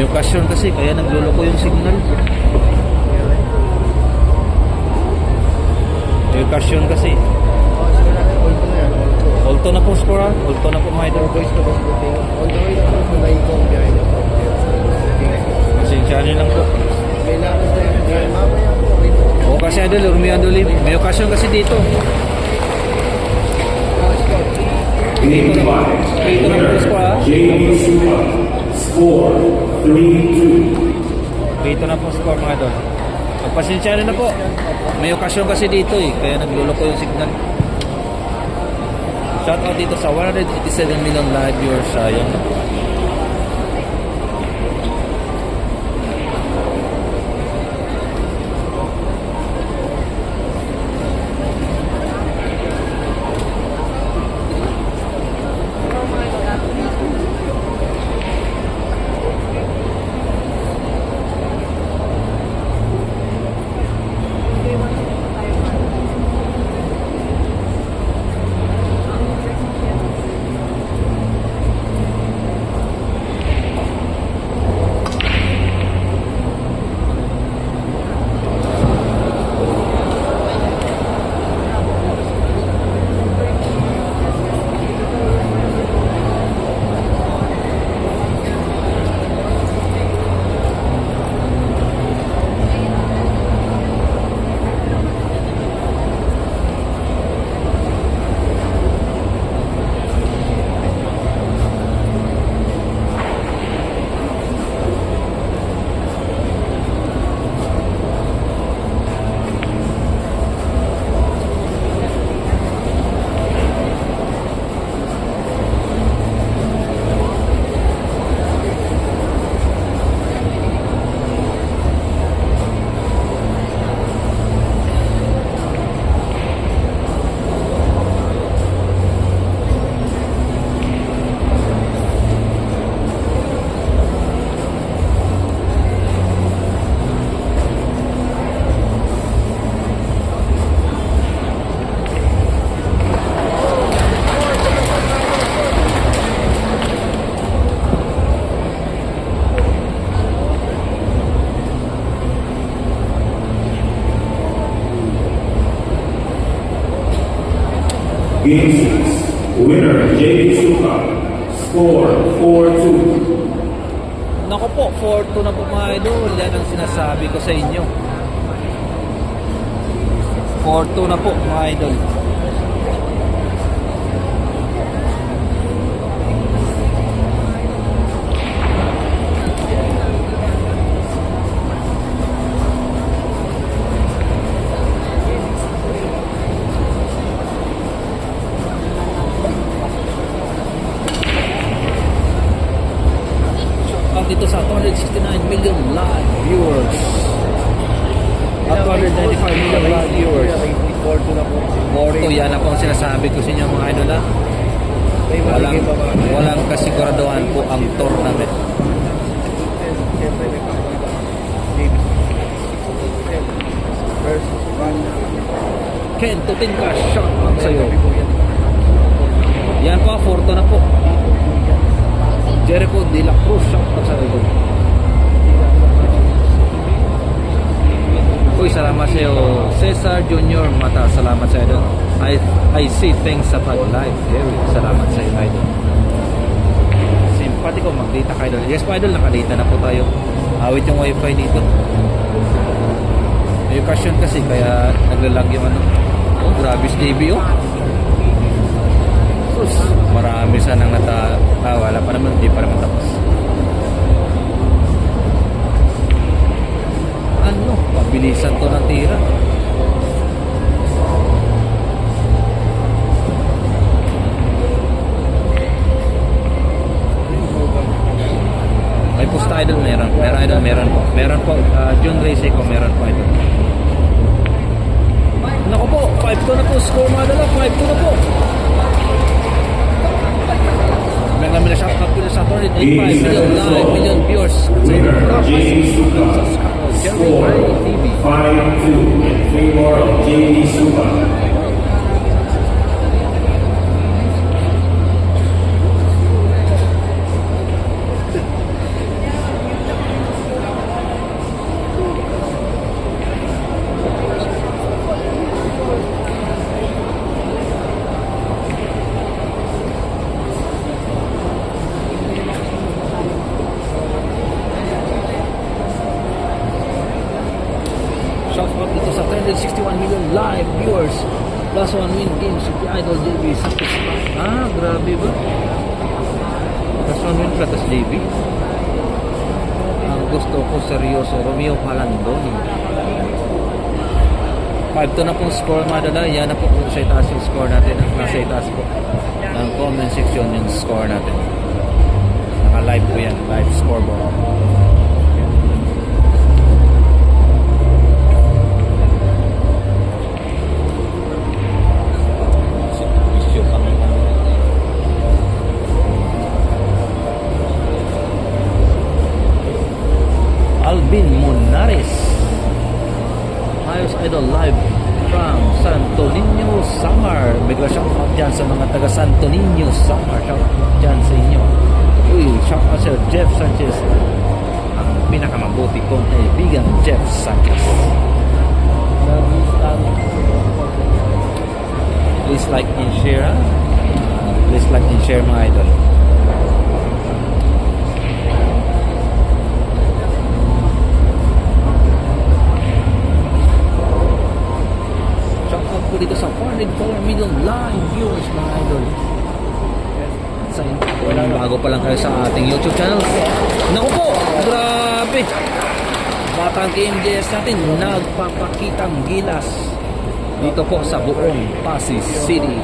okasyon kasi kaya nagluloko yung signal. May okasyon kasi. Alto na po score ha. Alto na po mga idol. Pasensya nyo lang po. O kasi idol, Urmiandoli. May okasyon kasi dito. Dito na po score ha. Score 3-2. Dito na po score mga idol. Pagpasensya na po. May okasyon kasi dito eh. Kaya nagluloko yung signal. Shout out dito sa 187 million live viewers. Sayang. Game 6. Winner, JD Suka. Score 4-2. Naku po, 4-2 na po mga idol. Yan ang sinasabi ko sa inyo. 4-2 na po mga idol. Dito sa 269 million live viewers at 295 million live viewers. 4-2 yan na po ang sinasabi ko sa inyo mga idol ha. Walang kasiguraduhan po ang tournament. Ken Tutinka, shout out sa'yo. Yan po, 4-2 na po. Jericho De La Cruz, shout out sa idol. Uy, salamat sa iyo. Cesar Junior Mata, salamat sa idol. I see things sa pag-live. Salamat sa iyo, idol. Simpati ko, mag-data ka, idol. Yes po, idol, naka-data na po tayo. Awit yung wifi dito. May occasion kasi, kaya naglalag yung ano. Oh, grabe TV, oh. Marami sanang wala pa naman, hindi pa naman tapos. Ano, pabilisan to ng tira. May post idol, meron po June Race ko, meron po idol. Naku po, 5-2 na po score mga dala, 5-2 na po. May namin na shoutout ko na sa 485 million viewers. Winner, JD Suka. Score 5-2 in favor of JD Suka. live viewers. Plus 1 win games with the Idol JB Santos. Grabe ba? Plus 1 win plus JB. Ang gusto ko seryoso, Romeo Palandoni. 5-2 na pong score mga dala. Yan na po kung sa itaas yung score natin. Nasa itaas po ng comment section yung score natin. Naka-live po yan. Live scoreboard. Alvin Monares. Ayos Idol live from Santo Niño, Samar. Bigla shout out dyan sa mga taga Santo Niño, Samar. Shout out dyan sa inyo. Uy, shout out sa Jeff Sanchez. Ang pinakamabuti kong kaibigan, Jeff Sanchez. Please like and share. Please like and share mga idol. Dito sa 404 million live viewers mga idol. Sa bago pa lang kayo sa ating YouTube channel. Naku po, grabe. Batang KMJS natin nagpapakitang gilas dito po sa buong Pasig City.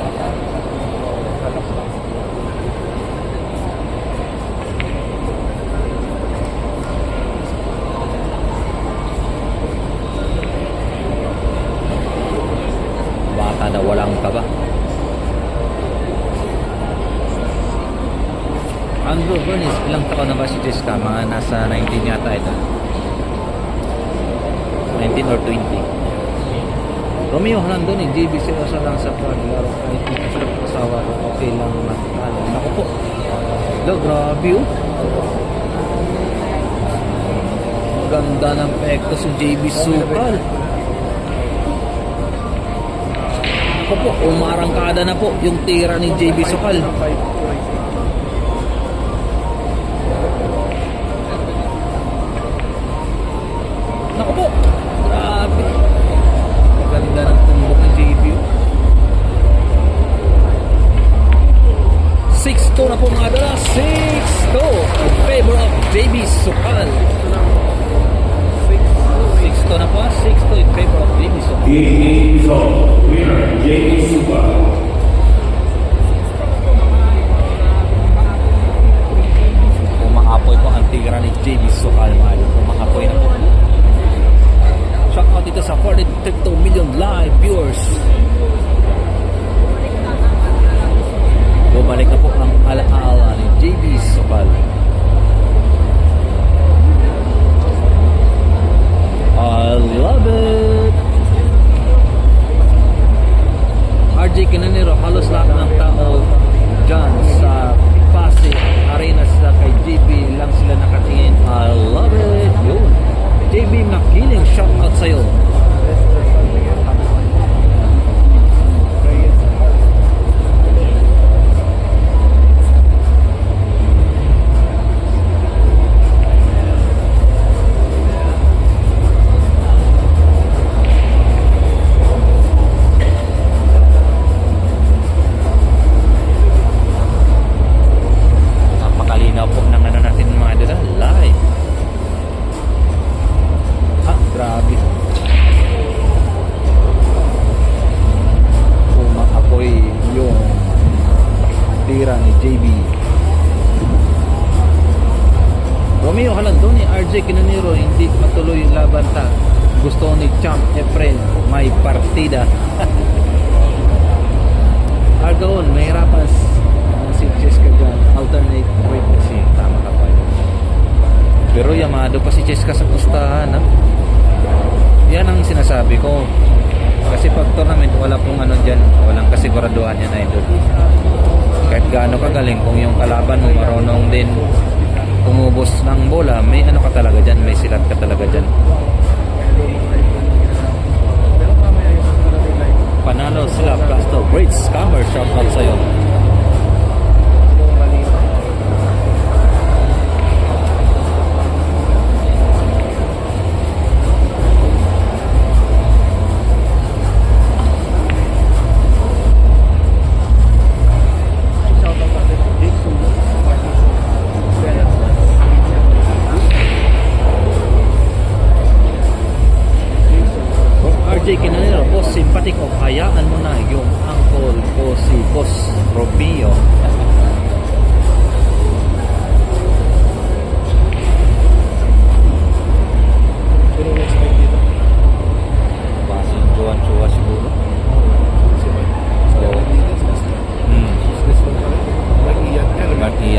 Na walang kaba. Andrew Bernice, ilang taon na ba si Jessica? Mga nasa 19 yata ito. 19 or 20. Romeo Halandoni, JB seryoso lang sa paglaro. Kahit hindi ka sila kasawa, okay lang na. Naku po. Grabe oh. Maganda ng pekto si JB Sukal. Po, umarangkada na po yung tira ni JB Sukal. Naku po, grabe. Maganda ng tumbok ni JB. 6-2 na po mga dala. 6-2 in favor of JB Sukal. 6-2 na po. 6-2 in favor of JB Sukal. Game result. Winner, JB Sukal. Umaapoy po ang tira ni JB Sukal. Umaapoy na po. Shout out dito sa 42 million live viewers. Bumalik na po ang alaala ni JB Sukal. I love it. RJ Kinanero, halos lahat ng tao dyan sa Pasig Arena sa kay JB lang sila nakatingin. I love it. Yun. JB Makiling, shout out sa'yo. Romeo Halandoni, RJ Kinanero, hindi matuloy yung laban ta. Gusto ni Champ Efren, may partida. Argaon, may hirapan si Cheska dyan. Alternate rate kasi, tama ka pa. Pero yamado pa si Cheska sa pustahan. Ha? Yan ang sinasabi ko. Kasi pag tournament, wala pong ano dyan. Walang kasiguraduhan yan na ito. Kahit gaano kagaling, kung yung kalaban mo marunong din umubos ng bola, may ano ka talaga dyan, may silat ka talaga dyan. Panalo sila, Plasto, great scammer, shout out sa'yo.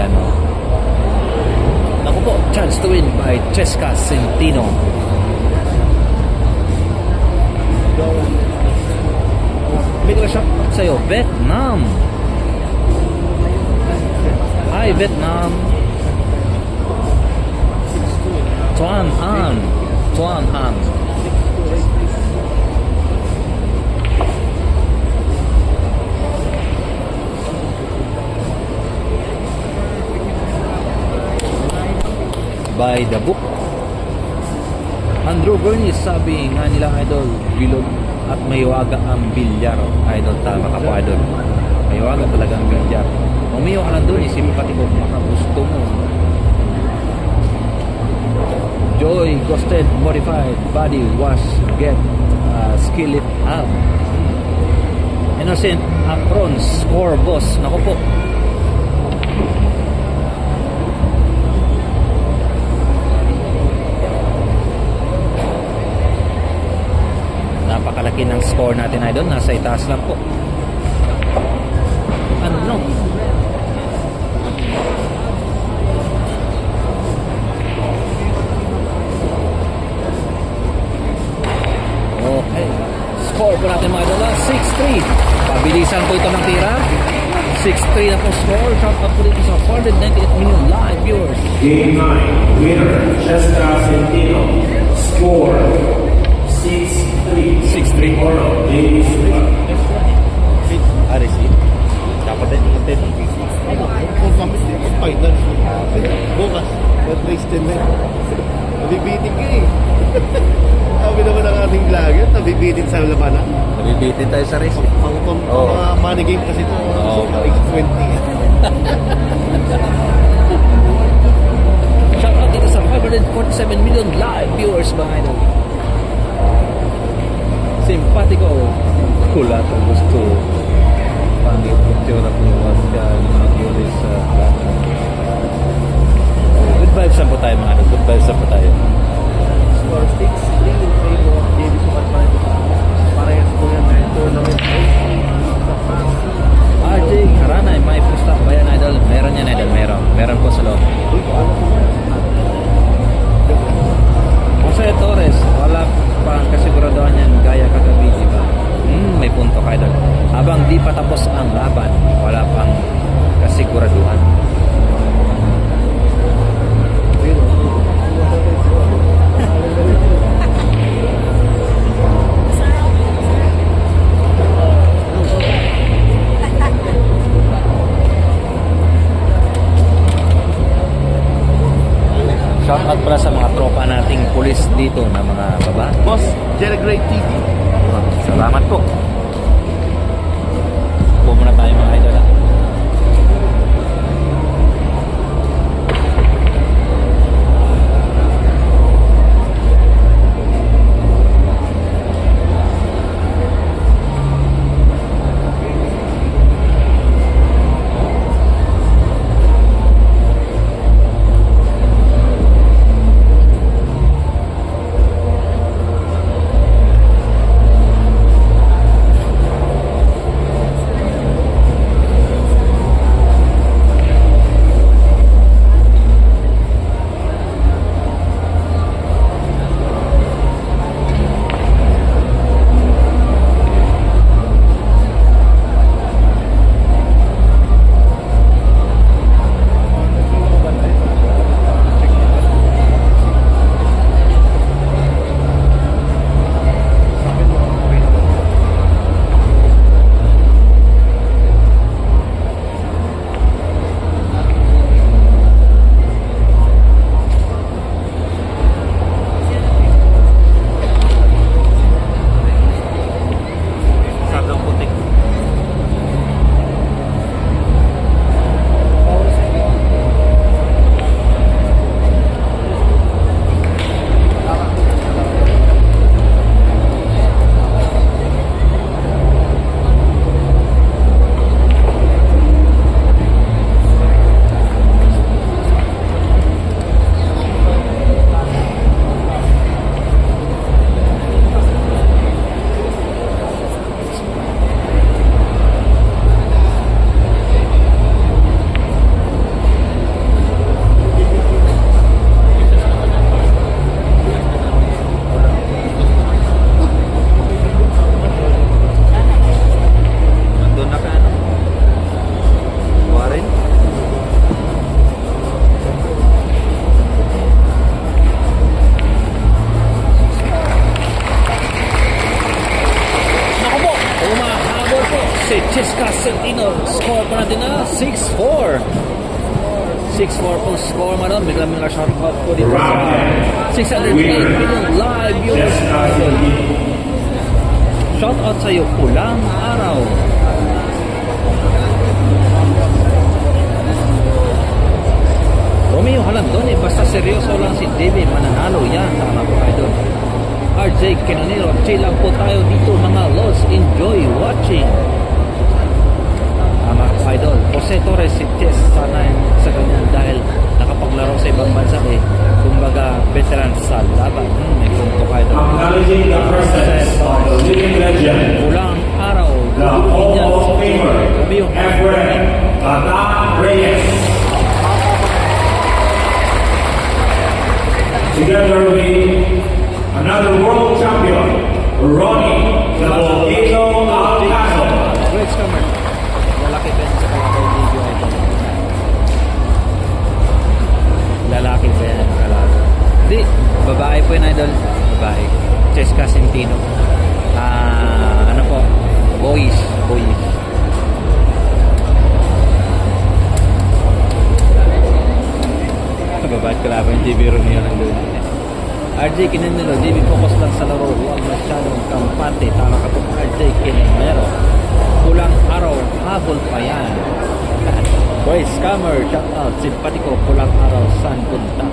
Ayan o. Naku po, chance to win by Cheska Centino. Bigla shot sa'yo, Vietnam. Hi, Vietnam. Tuan An. Tuan An. By the book. Andrew Bernice, sabi nga nila idol, bilog at mahiwaga ang bilyar. Idol, tama ka po idol. Mahiwaga talaga ang bilyar. Umiyo ka lang doon, simpati ko, baka gusto mo. Joy Ghosted Modified Body Wash Get Skill It Up. Innocent Apron Score Boss. Naku po, napakalaki ng score natin idol. Nasa itaas lang po. Ano no? Okay. Score po natin mga idol. 6-3. Pabilisan po ito ng tira. 6-3 na po score. Shout out po dito sa 498 million live viewers. Game 9, winner, Cheska Centino. Score 6-3. 6-3. Oro, Jamie Suka. Receive. Dapat din natin. Kung kami din yung final. Bukas, that race din na. Nabibitin ka eh. Sabi naman ang ating vlogger, nabibitin sa labanan. Nabibitin tayo sa race. Ang Oo. mga money game kasi ito, Oo. race 20. Shout out dito sa 547 million live viewers mga idol. Simpatiko. Kulat ang gusto. Pangit yung tiyora ko was ka mag-yulis sa good vibes lang po tayo mga idol. Good vibes lang po tayo. Score 6-3 in favor of JB Sukat. Parehas po yan na tournament. RJ Karanay, may pusta ba yan idol? Meron yan idol, meron. Meron po sa loob. Jose Torres, wala pang kasiguraduhan yan gaya kagabi, di ba? May punto ka idol. Habang di pa tapos ang laban, wala pang kasiguraduhan. Shout out pala sa mga tropa nating pulis dito na mga baba. Boss, Jerry Great TV. Salamat po. Po muna tayo mga idol. 6-4 po score man doon. Biglang mga shoutout po dito sa 608 million live viewers. Shoutout sa iyo, Pulang Araw. Romeo Halandon, basta seryoso lang si JB, mananalo yan. Tama po kayo doon. RJ Kenonero, chill lang po tayo dito mga lods. Enjoy watching. Tama po kayo doon. Jose Torres, si Chess, sana sa ganyan dahil nakapaglaro sa ibang bansa eh. Kumbaga, veteran sa laban. May punto kayo doon. Acknowledging the presence of the living legend, Pulang Araw. the Hall of Famer, Efren Tata Reyes. Together with another world champion, Ronnie the Volcano Alcázar. Great scammer. Lalaki ba yan sa Kalabay video ito? Lalaki ba yan sa Kalabay? Hindi. Babae po yun, idol. Babae. Cheska Centino. Ano po? Boys. Boys. Babae Kalabay yung TV room yun ang doon. RJ Kinenero, JB focus lang sa laro. Huwag masyadong kampante. Tama ka po, RJ Kinenero. Pulang Araw, habol pa yan. Boy, scammer, shout out. Simpatiko, Pulang Araw, saan punta?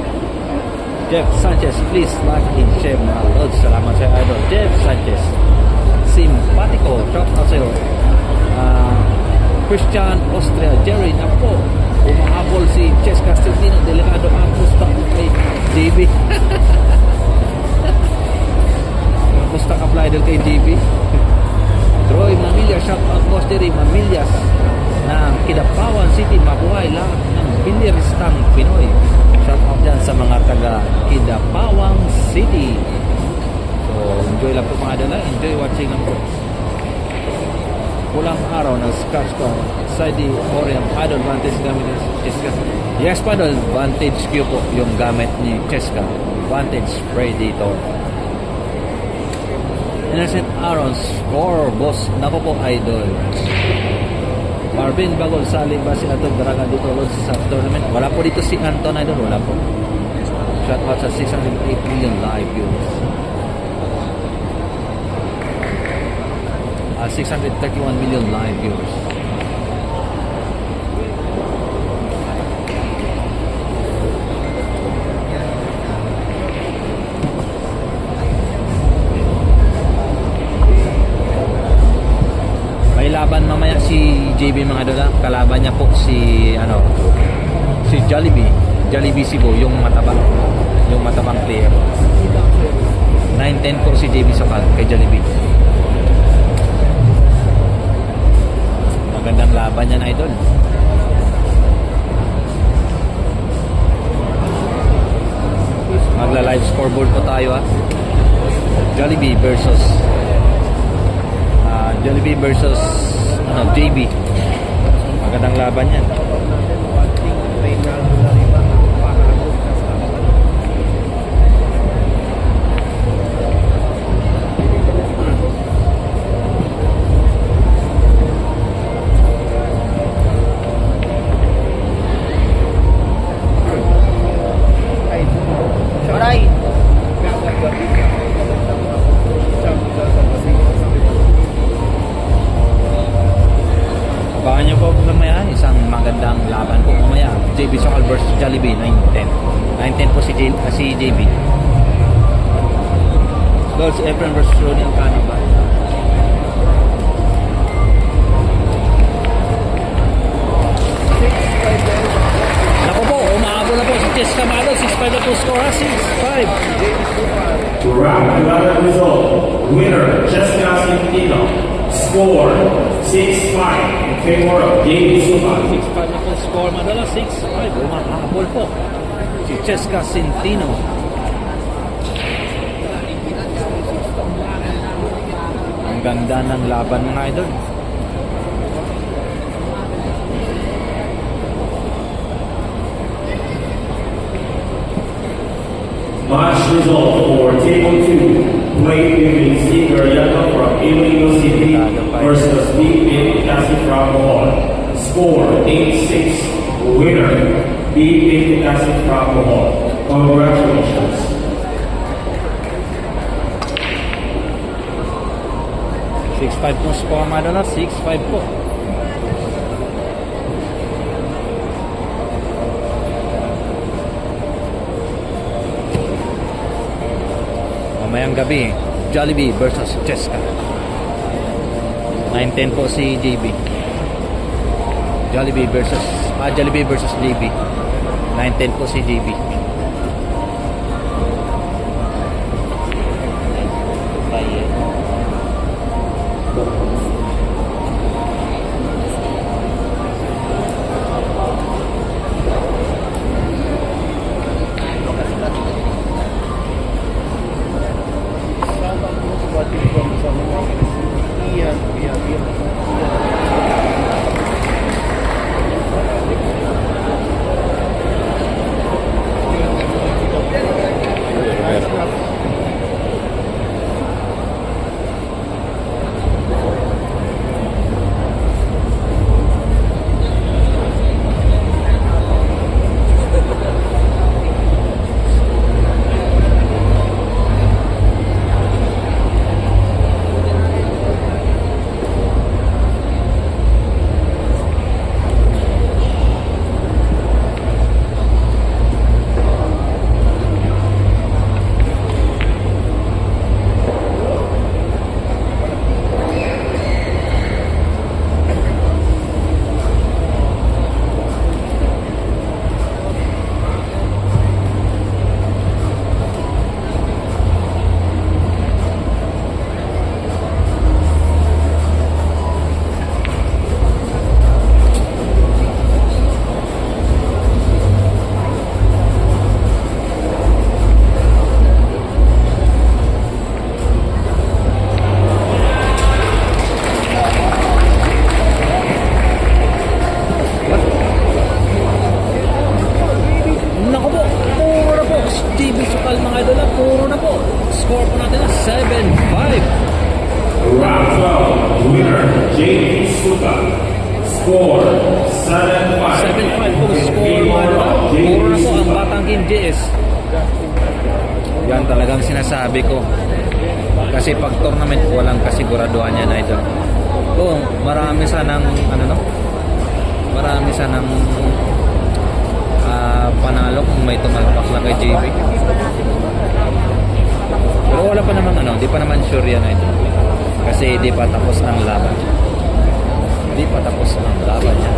Jeff Sanchez, please like and share mga lods. Salamat sa idol. Jeff Sanchez. Simpatiko, shout out sa iyo. Christian Austria, Jerry, na po. Umahabol si Ches Castillino, delikado ang pusta kay JB. Pusta apply dahil kay JB. Troy Mamilya, shout out Boss Jerry Mamillas ng Kidapawan City, mabuhay lahat ng biniristang Pinoy. Shout out dyan sa mga taga Kidapawan City. So enjoy lang po mga adala, enjoy watching lang po. Pulang Araw ng Scotch ko side Orion Paddle Vantage gamit ni Cheska. Yes, Paddle Vantage Q po yung gamit ni Cheska. Vantage Predator. Innocent Aaron score boss. Nako po idol. Marvin Bagol sali ba si Anton Daraga dito sa tournament? Wala po dito si Anton idol. Wala po. Shout out sa 608 million live views. 631 million live viewers. May laban mamaya si JB mga dola. Kalaban niya po si si Jollibee. Jollibee Cebu, yung matabang player. 9-10 po si JB Sokal kay Jollibee. Magandang laban yan, idol. Magla-live scoreboard po tayo, ha. Jollibee versus JB. Magandang laban yan. Abangan nyo po mamaya, isang magandang laban po mamaya. JB Sokal versus Jollibee, 9-10. 9-10 po si JB. Lord, si Efren versus Ronnie Alcano ba? Naku po, umahabol na po si Chess Camado, 6-5 na po score, 6-5. To wrap another result, winner Jessica Centino, score 6-5 in favor of JB Suman. 6-5 na po score, madala 6-5. Umahabol po si Cheska Centino. Ang ganda ng laban mga idol. Match result for Table 2, played between Steve Garriano from Iloilo City versus Big Ben Cassie from Bohol. Score 8-6, winner B. Potassium alcohol. Congratulations. 6-5 po score mga idol. 6-5 po. Mamayang gabi, Jollibee versus Cheska. 9-10 po si JB. Jollibee versus JB. 9-10 po si JB. Round 12, winner, JP Suka. Score, 7-5. 7-5 po score mga idol. Puro na po ang Batang King JS. Yan talagang sinasabi ko. Kasi pag tournament walang kasiguraduhan yan idol. Oo, marami sanang marami sanang panalo kung may tumalpak lang kay JB. Pero wala pa naman di pa naman sure yan idol. Kasi di pa tapos ang laban. Di pa tapos ang laban yan.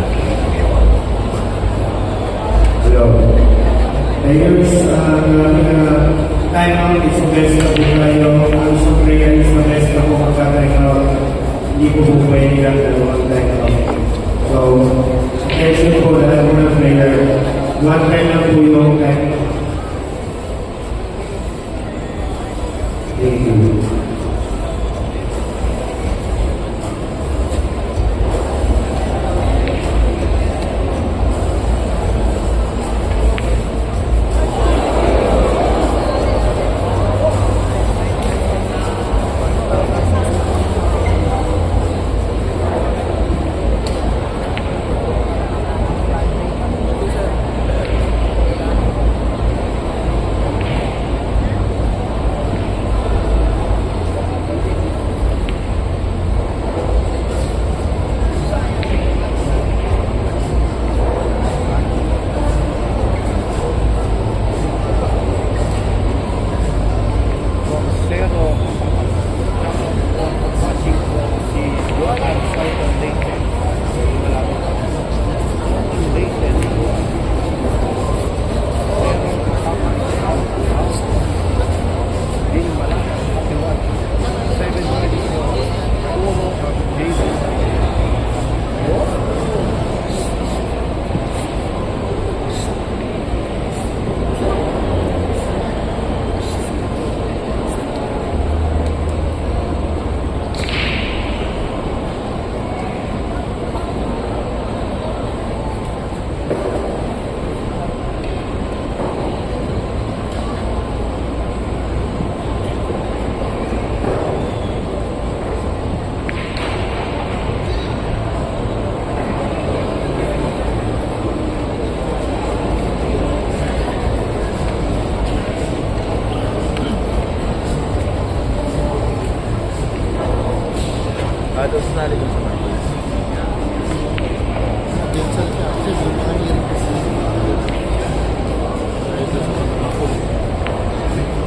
Hello. Players, time out is the best na po kayo. Ang sa player is the best na po magka-time out. Hindi po po pwede lang dalawang time out. So, attention po lahat po ng player. One time lang po yung time out. Thank you.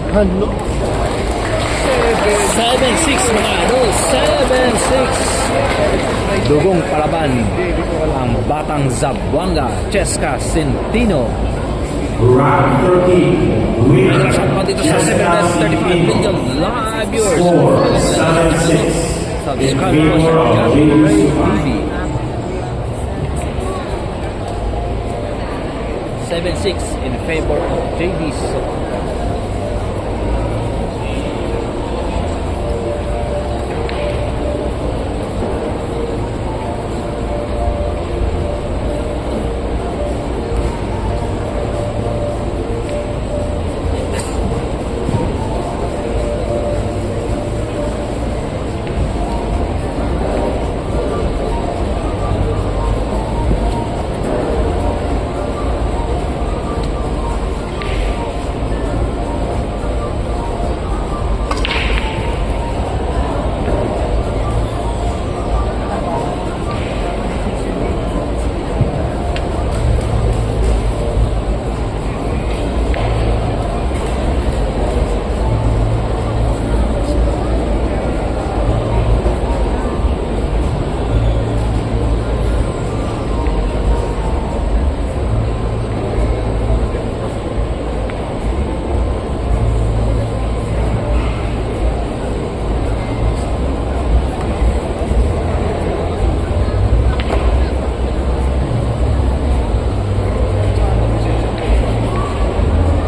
Ano? 7-6 mga idol. 7-6. Dugong palaban ang Batang Zamboanga, Cheska Centino. Round 13. Winner, Nagkasama pa dito sa Jessica 735 million Centino. live viewers. Score 7-6. Sa In discount favor portion of ng James Ray Supai. TV. 7-6 in favor of JB Soto.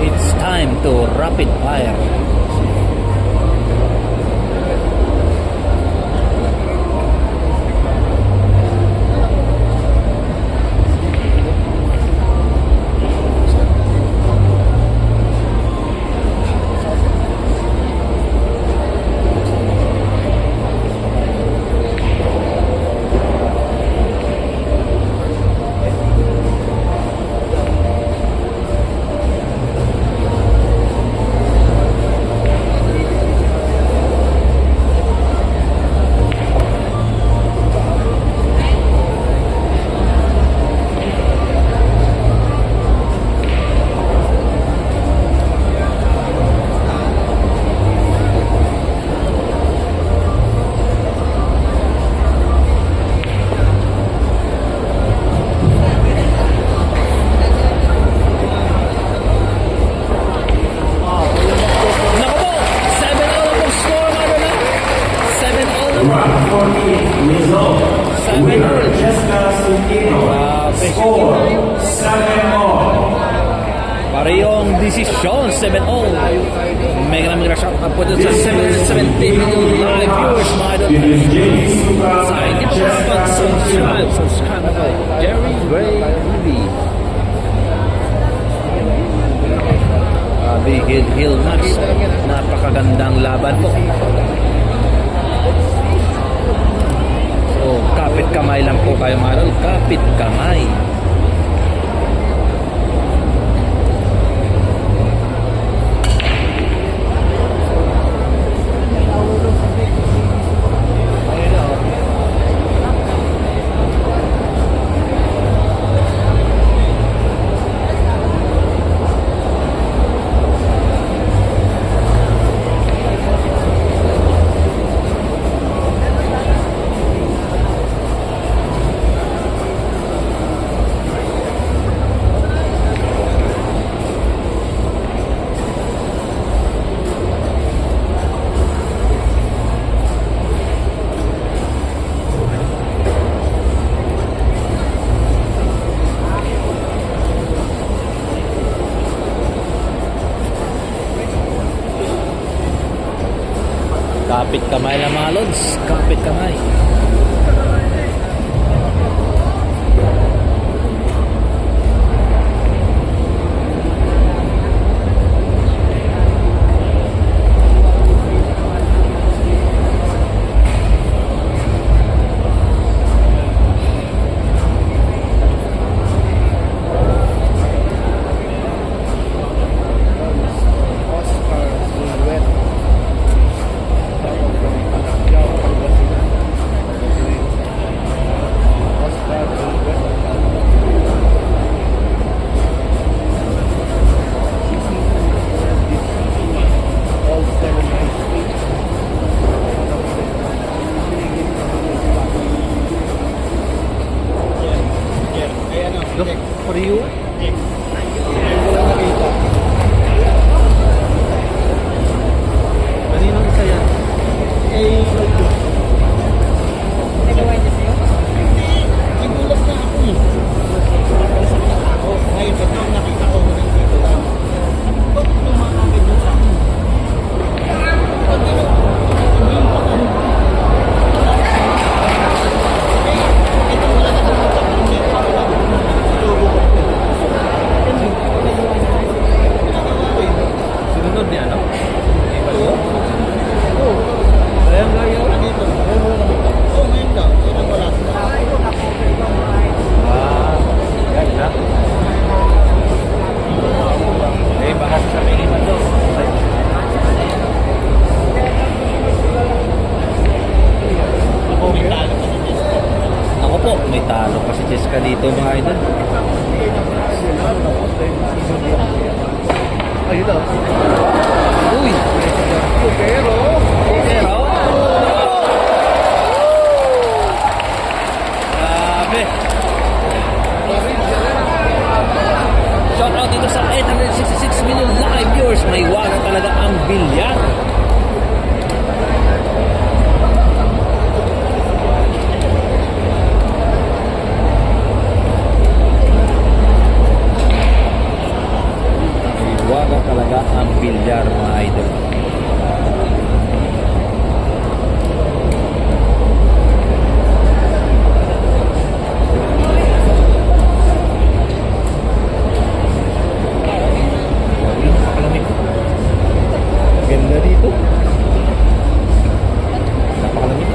It's time to rapid fire. Naku po! 7-0 ang pong score mga idol, ha? 7-0 na po. Round 14. Result. Winner, Jessica Centino. Score 7-all. Parehong desisyon, 7-0. May maraming shoutout po dun sa 770 million live viewers mga idol. It is James Supai Sa hindi and po Jessica mag-subscribe, Centino. subscribe na po. Jerry Gray TV. Big Hill match. Napakagandang laban po. So, kapit kamay lang po kayo mga idol. Kapit kamay. Kapit kamay lang mga lods. Kapit kamay. Oscar Silhouette. Pero, Uy! pero, Pero... Grabe! Shout out dito sa 866 million live viewers. May waga talaga ang bilyar. May waga talaga ang bilyar, mga idol. Napakalamig. ganda dito. Napakalamig.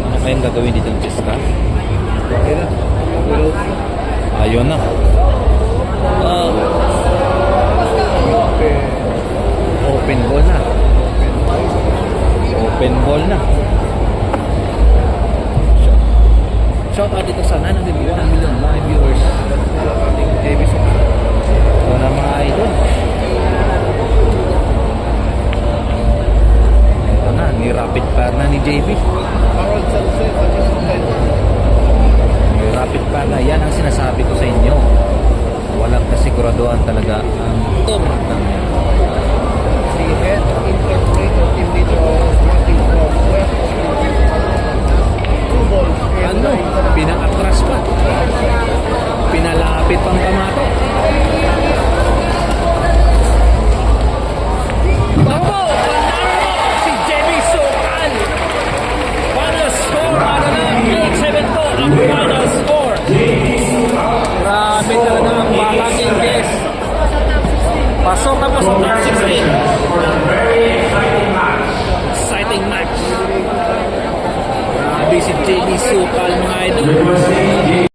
Ano kayang gagawin dito ng Cheska? Okay na. Pero, Ayun na. Ah, open ball na. Open ball na. Shout out dito sa 901 million live viewers. ating Davis. Ito na mga idol. Ito na, ni rapid fire na ni JB. Harold Salcedo at Ismael. Ni rapid fire na. Yan ang sinasabi ko sa inyo. Walang kasiguraduhan talaga ang tornado niya. The head interpreter team leader of Martin from West. Two balls. and Ano? nine. Pinaka-atras pa. Pinalapit pang kamato. Bako! Panalo! Si JB Sokal! Final score, ano na? 8-7 po ang final score. Grabe talaga ang batang Ingles. Pasok na po sa top 16. Exciting match. Grabe si JB Sokal, mga idol.